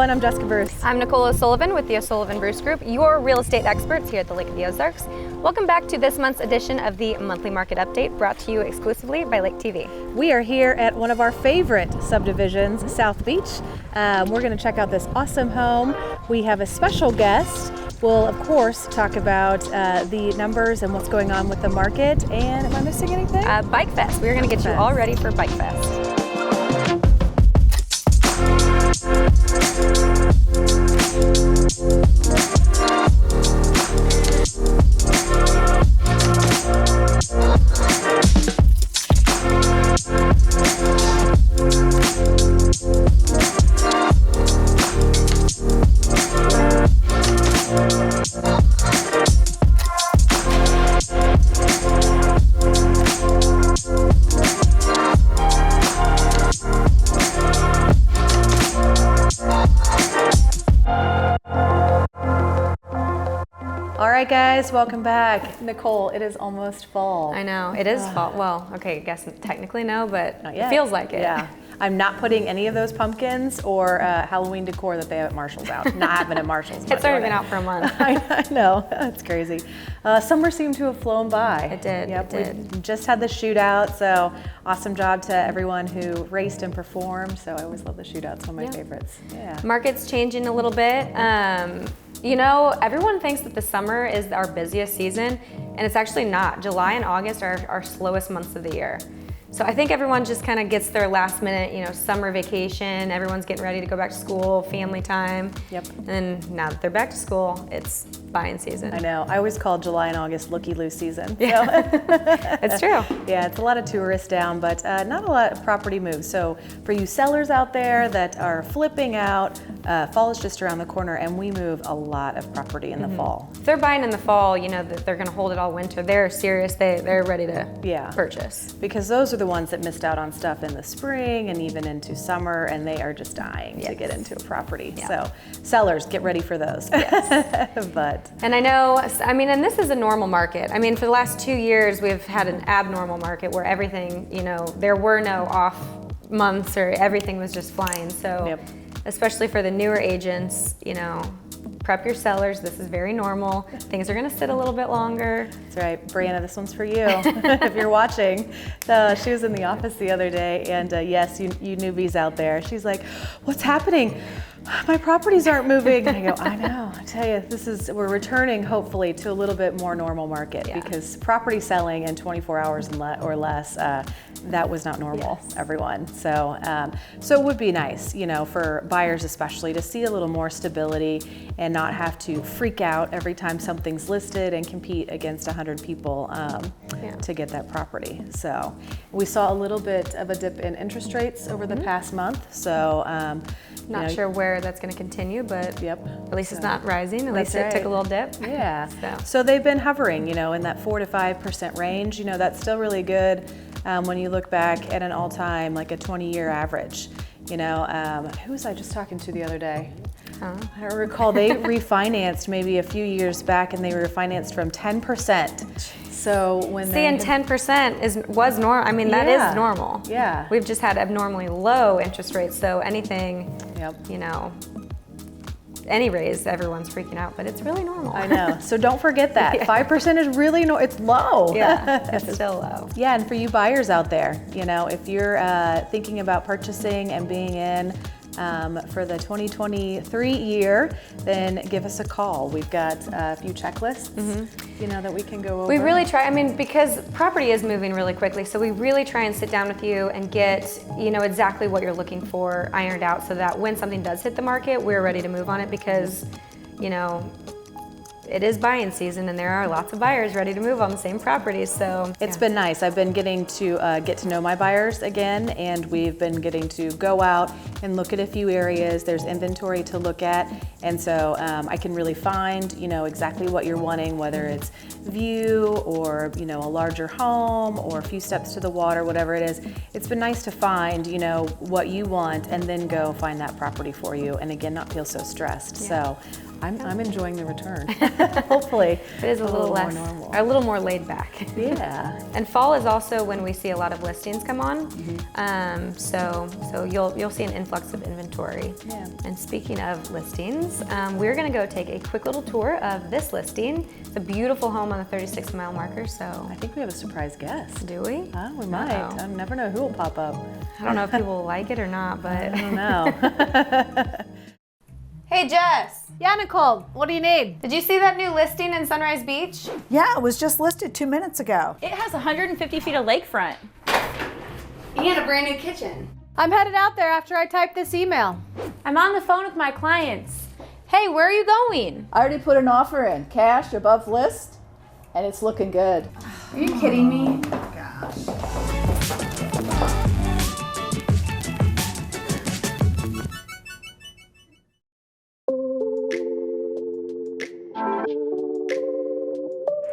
everyone. I'm Jessica Bruce. I'm Nicole O'Sullivan with the O'Sullivan Bruce Group, your real estate experts here at the Lake of the Ozarks. Welcome back to this month's edition of the Monthly Market Update, brought to you exclusively by Lake TV. We are here at one of our favorite subdivisions, South Beach. We're going to check out this awesome home. We have a special guest. We'll, of course, talk about the numbers and what's going on with the market. And am I missing anything? Bike Fest. We're going to get you all ready for Bike Fest. All right, guys, welcome back. Nicole, it is almost fall. I know, it is fall. Well, okay, I guess technically no, but Not yet. it feels like it. Yeah. I'm not putting any of those pumpkins or Halloween decor that they have at Marshall's out. Not having it at Marshall's. It's already been out for a month. I know, that's crazy. Summer seemed to have flown by. It did, Yep, it did. We just had the shootout, so awesome job to everyone who raced and performed. So I always love the shootouts, one of my favorites. Yeah. Market's changing a little bit. You know, everyone thinks that the summer is our busiest season, and it's actually not. July and August are our slowest months of the year. So I think everyone just kind of gets their last minute, you know, summer vacation. Everyone's getting ready to go back to school, family time. Yep. And now that they're back to school, it's buying season. I know. I always call July and August looky-loo season. Yeah. It's true. Yeah, it's a lot of tourists down, but not a lot of property moves. So for you sellers out there that are flipping out, fall is just around the corner, and we move a lot of property in the fall. If they're buying in the fall, you know that they're going to hold it all winter. They're serious. They're ready to purchase. Because those are the ones that missed out on stuff in the spring and even into summer, and they are just dying to get into a property. Yeah. So sellers, get ready for those. Yes. And I know, I mean, and this is a normal market. I mean, for the last 2 years, we've had an abnormal market where everything, you know, there were no off months or everything was just flying. So especially for the newer agents, you know, prep your sellers. This is very normal. Things are going to sit a little bit longer. That's right. Brianna, this one's for you if you're watching. So she was in the office the other day, and yes, you newbies out there. She's like, what's happening? My properties aren't moving. And I go, I know. I tell you, we're returning hopefully to a little bit more normal market because property selling in 24 hours or less, that was not normal, everyone. So, so it would be nice, you know, for buyers especially to see a little more stability and not have to freak out every time something's listed and compete against 100 people to get that property. So we saw a little bit of a dip in interest rates over the past month. So not sure where that's going to continue, but at least it's not rising. At least it took a little dip. Yeah. So they've been hovering, you know, in that 4 to 5% range. You know, that's still really good when you look back at an all-time, like a 20-year average. You know, who was I just talking to the other day? I don't recall. They refinanced maybe a few years back, and they refinanced from 10%. So when and 10% was normal. I mean, that is normal. Yeah. We've just had abnormally low interest rates, so anything, you know, any raise, everyone's freaking out, but it's really normal. I know. So don't forget that 5% is really it's low. Yeah, it's still low. Yeah, and for you buyers out there, you know, if you're thinking about purchasing and being in for the 2023 year, then give us a call. We've got a few checklists, you know, that we can go over. We really try, I mean, because property is moving really quickly, so we really try and sit down with you and get, you know, exactly what you're looking for ironed out so that when something does hit the market, we're ready to move on it because, you know, it is buying season and there are lots of buyers ready to move on the same properties. So it's been nice. I've been getting to get to know my buyers again, and we've been getting to go out and look at a few areas. There's inventory to look at, and so I can really find, you know, exactly what you're wanting, whether it's view or, you know, a larger home or a few steps to the water, whatever it is. It's been nice to find, you know, what you want and then go find that property for you, and again, not feel so stressed. So I'm enjoying the return. Hopefully. It is a little less, more normal. a little more laid back. Yeah. And fall is also when we see a lot of listings come on. So you'll see an influx of inventory. Yeah. And speaking of listings, we're gonna go take a quick little tour of this listing. It's a beautiful home on the 36-mile marker, so. I think we have a surprise guest. Do we? Oh, we might. I never know who will pop up. I don't know if people will like it or not, but. I don't know. Hey Jess, Yeah, Nicole, what do you need? did you see that new listing in Sunrise Beach? Yeah, it was just listed 2 minutes ago. It has 150 feet of lakefront. And a brand new kitchen. I'm headed out there after I type this email. I'm on the phone with my clients. Hey, where are you going? I already put an offer in, cash above list, and it's looking good. Are you kidding me?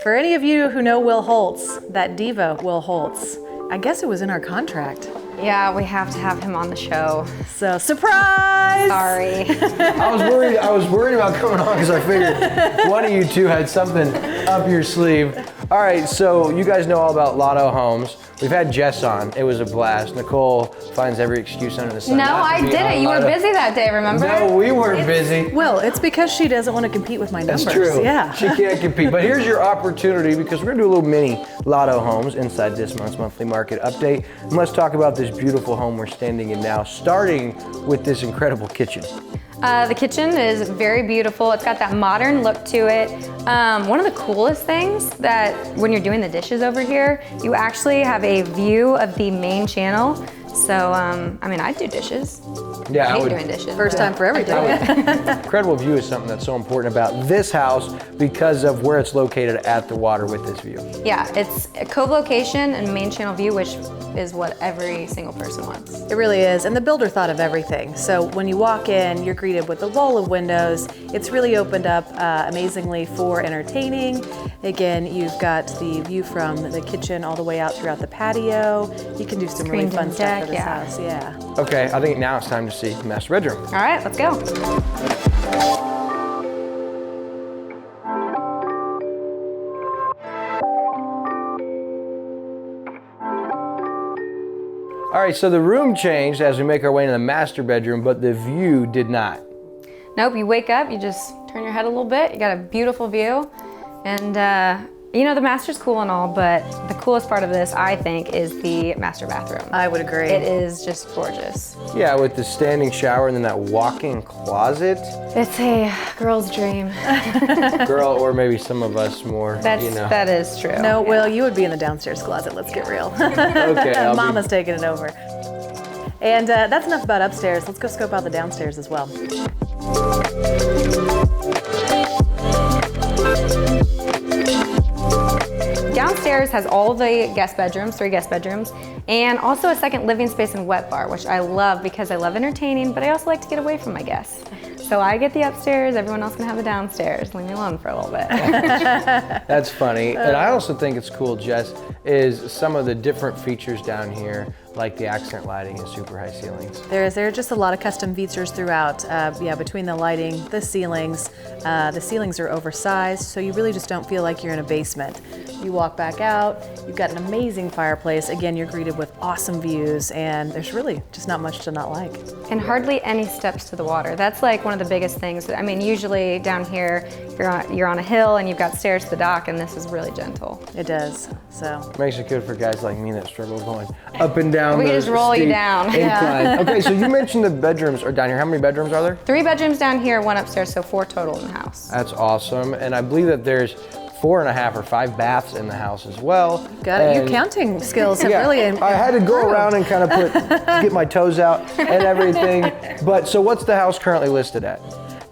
For any of you who know Will Holtz, that diva Will Holtz, I guess it was in our contract. Yeah, we have to have him on the show. So, surprise! Sorry. I was worried about coming on because I figured one of you two had something up your sleeve. All right, so you guys know all about Lotto homes. We've had Jess on. It was a blast. Nicole finds every excuse under the sun. No, not to I be on didn't. You were Lotto. busy that day, remember? No, we weren't busy. Will, it's because she doesn't want to compete with my numbers. That's true. Yeah. She can't compete. But here's your opportunity because we're gonna do a little mini Lotto homes inside this month's monthly market update. And let's talk about this beautiful home we're standing in now, starting with this incredible kitchen. The kitchen is very beautiful. It's got that modern look to it. One of the coolest things that when you're doing the dishes over here, you actually have a view of the main channel. So, I mean, I'd do dishes. Yeah, I I hate would. doing dishes. First time for everything. Incredible view is something that's so important about this house because of where it's located at the water with this view. Yeah, it's a co-location and main channel view, which is what every single person wants. It really is, and the builder thought of everything. So when you walk in, you're greeted with a wall of windows. It's really opened up amazingly for entertaining. Again, you've got the view from the kitchen all the way out throughout the patio. You can do some really Screened-in fun stuff deck, for this yeah. house. Yeah. Okay, I think now it's time to see the master bedroom. All right, let's go. All right, so the room changed as we make our way into the master bedroom, but the view did not. Nope, you wake up, you just turn your head a little bit, you got a beautiful view, and you know, the master's cool and all, but the coolest part of this, I think, is the master bathroom. I would agree. It is just gorgeous. Yeah, with the standing shower and then that walk-in closet. It's a girl's dream. Girl, or maybe some of us more, That's, you know. that is true. No, Will, you would be in the downstairs closet. Let's get real. Okay, I'll be- Mama's taking it over. And that's enough about upstairs. Let's go scope out the downstairs as well. Downstairs has all the guest bedrooms, 3 guest bedrooms, and also a second living space and wet bar, which I love because I love entertaining, but I also like to get away from my guests. So I get the upstairs, everyone else can have the downstairs. Leave me alone for a little bit. That's funny. And I also think it's cool, Jess, is some of the different features down here, like the accent lighting and super high ceilings. There are just a lot of custom features throughout. Yeah, between the lighting, the ceilings. The ceilings are oversized, so you really just don't feel like you're in a basement. You walk back out, you've got an amazing fireplace. Again, you're greeted with awesome views, and there's really just not much to not like. And hardly any steps to the water. That's like one of the biggest things. I mean, usually down here, you're on a hill and you've got stairs to the dock, and this is really gentle. It does, so. Makes it good for guys like me that struggle going up and down. We can those just roll you steep down. inclines. Okay, so you mentioned the bedrooms are down here. How many bedrooms are there? 3 bedrooms down here, 1 upstairs, so 4 total in the house. That's awesome. And I believe that there's 4.5 or 5 baths in the house as well. Got it. Your And- counting skills have really I had to go improved. around and kind of get my toes out and everything. But so what's the house currently listed at?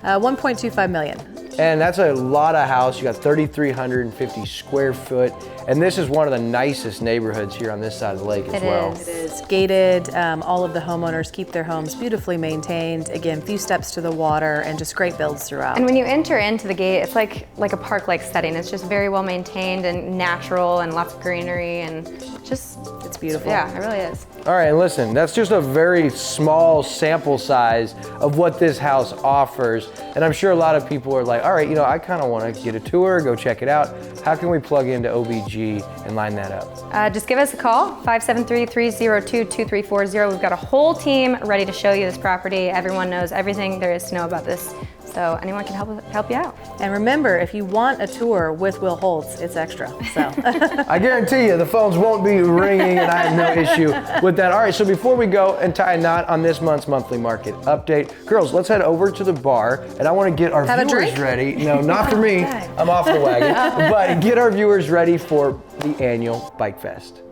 1.25 million. And that's a lot of house. You got 3,350 square foot. And this is one of the nicest neighborhoods here on this side of the lake as well. It is. It is gated. All of the homeowners keep their homes beautifully maintained. Again, few steps to the water and just great builds throughout. And when you enter into the gate, it's like a park-like setting. It's just very well maintained and natural and lots of greenery and just, It's beautiful. yeah, it really is. All right, and listen, that's just a very small sample size of what this house offers. And I'm sure a lot of people are like, all right, I kind of want to get a tour, go check it out. How can we plug into OBG and line that up? Just give us a call, 573-302-2340. We've got a whole team ready to show you this property. Everyone knows everything there is to know about this. So anyone can help you out. And remember, if you want a tour with Will Holtz, it's extra. So I guarantee you the phones won't be ringing and I have no issue with that. All right, so before we go and tie a knot on this month's monthly market update, girls, let's head over to the bar and I want to get our Have a viewers drink? ready. No, not for me. Okay. I'm off the wagon. But get our viewers ready for the annual Bike Fest.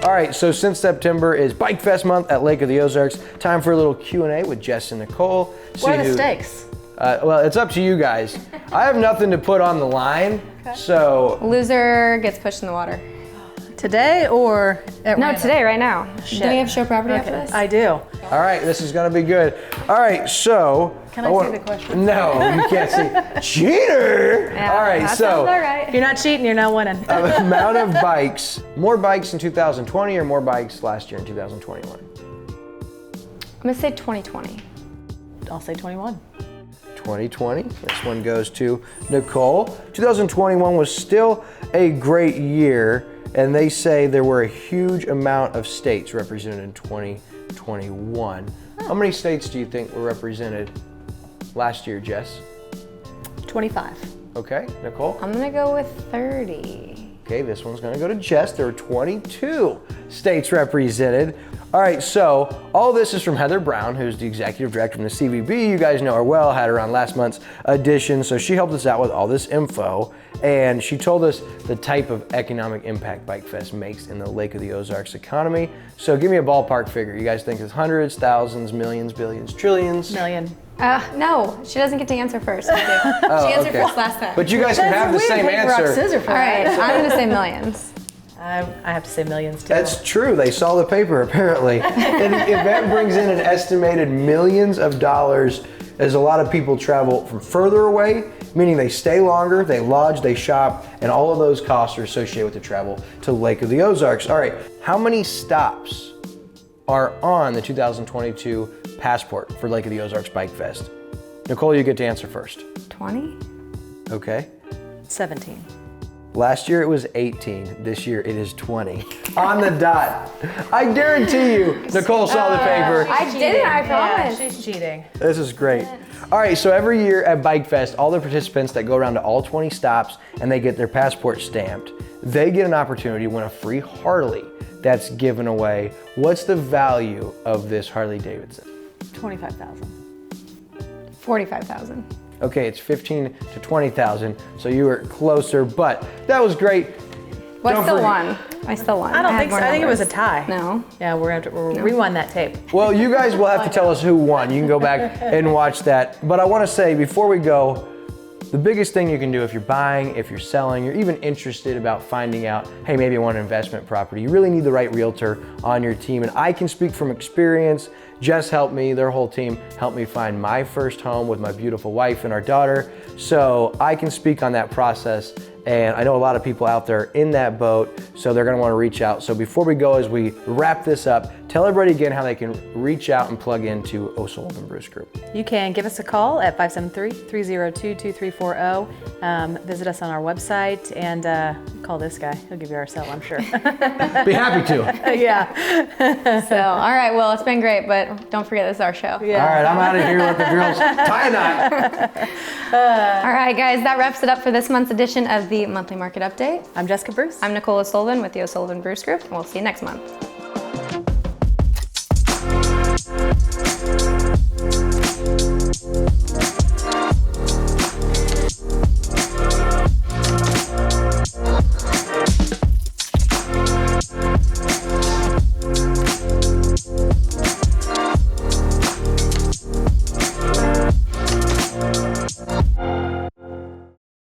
All right, so since September is Bike Fest month at Lake of the Ozarks, time for a little Q&A with Jess and Nicole. what are the stakes? Well, it's up to you guys. I have nothing to put on the line, so Loser gets pushed in the water. Today or at No, random? today, right now. Shit. Do we have show property after Okay, this? I do. all right, this is gonna be good. All right, so Can I see the question? No, you can't see. Cheater! Yeah, all right, that so sounds all right. If you're not cheating, you're not winning. amount of bikes, more bikes in 2020 or more bikes last year in 2021? I'm gonna say 2020. I'll say 21. 2020. This one goes to Nicole. 2021 was still a great year, and they say there were a huge amount of states represented in 2021. How many states do you think were represented last year, Jess? 25. Okay, Nicole? I'm gonna go with 30. Okay, this one's gonna go to Jess. There are 22 states represented. All right, so all this is from Heather Brown, who's the executive director from the CVB. You guys know her well, had her on last month's edition. So she helped us out with all this info, and she told us the type of economic impact Bike Fest makes in the Lake of the Ozarks economy. So give me a ballpark figure. You guys think it's hundreds, thousands, millions, billions, trillions? Million. No, she doesn't get to answer first. She Oh, answered okay. first last time. But you guys can have the same answer. All right, I'm gonna say millions. I have to say millions too. That's true. They saw the paper, apparently. An event brings in an estimated millions of dollars as a lot of people travel from further away, meaning they stay longer, they lodge, they shop, and all of those costs are associated with the travel to Lake of the Ozarks. All right, how many stops are on the 2022 passport for Lake of the Ozarks Bike Fest? Nicole, you get to answer first. 20? Okay. 17. Last year it was 18. This year it is 20. On the dot. I guarantee you, Nicole saw the paper. I didn't, I promise. She's cheating. This is great. All right, so every year at Bike Fest, all the participants that go around to all 20 stops and they get their passport stamped, they get an opportunity to win a free Harley that's given away. What's the value of this Harley Davidson? 25,000. 45,000. Okay, it's 15 to 20,000, so you were closer, but that was great. Well, I Don't still forget- won. I still won. I don't had think so. more I think it was a numbers. tie. No. Yeah, we're gonna have to rewind that tape. Well, you guys will have to tell us who won. You can go back and watch that. But I want to say before we go, the biggest thing you can do if you're buying, if you're selling, you're even interested about finding out, hey, maybe I want an investment property, you really need the right realtor on your team. And I can speak from experience. Jess helped me, their whole team helped me find my first home with my beautiful wife and our daughter. So I can speak on that process. And I know a lot of people out there in that boat, so they're gonna wanna reach out. So before we go, as we wrap this up, tell everybody again how they can reach out and plug into O'Sullivan Bruce Group. You can give us a call at 573-302-2340. Visit us on our website and call this guy. He'll give you our cell, I'm sure. Be happy to. Yeah. So, all right, well, it's been great, but don't forget this is our show. Yeah. All right, I'm out of here. Let the girls tie a knot. All right, guys, that wraps it up for this month's edition of the Monthly Market Update. I'm Jessica Bruce. I'm Nicole O'Sullivan with the O'Sullivan Bruce Group, and we'll see you next month.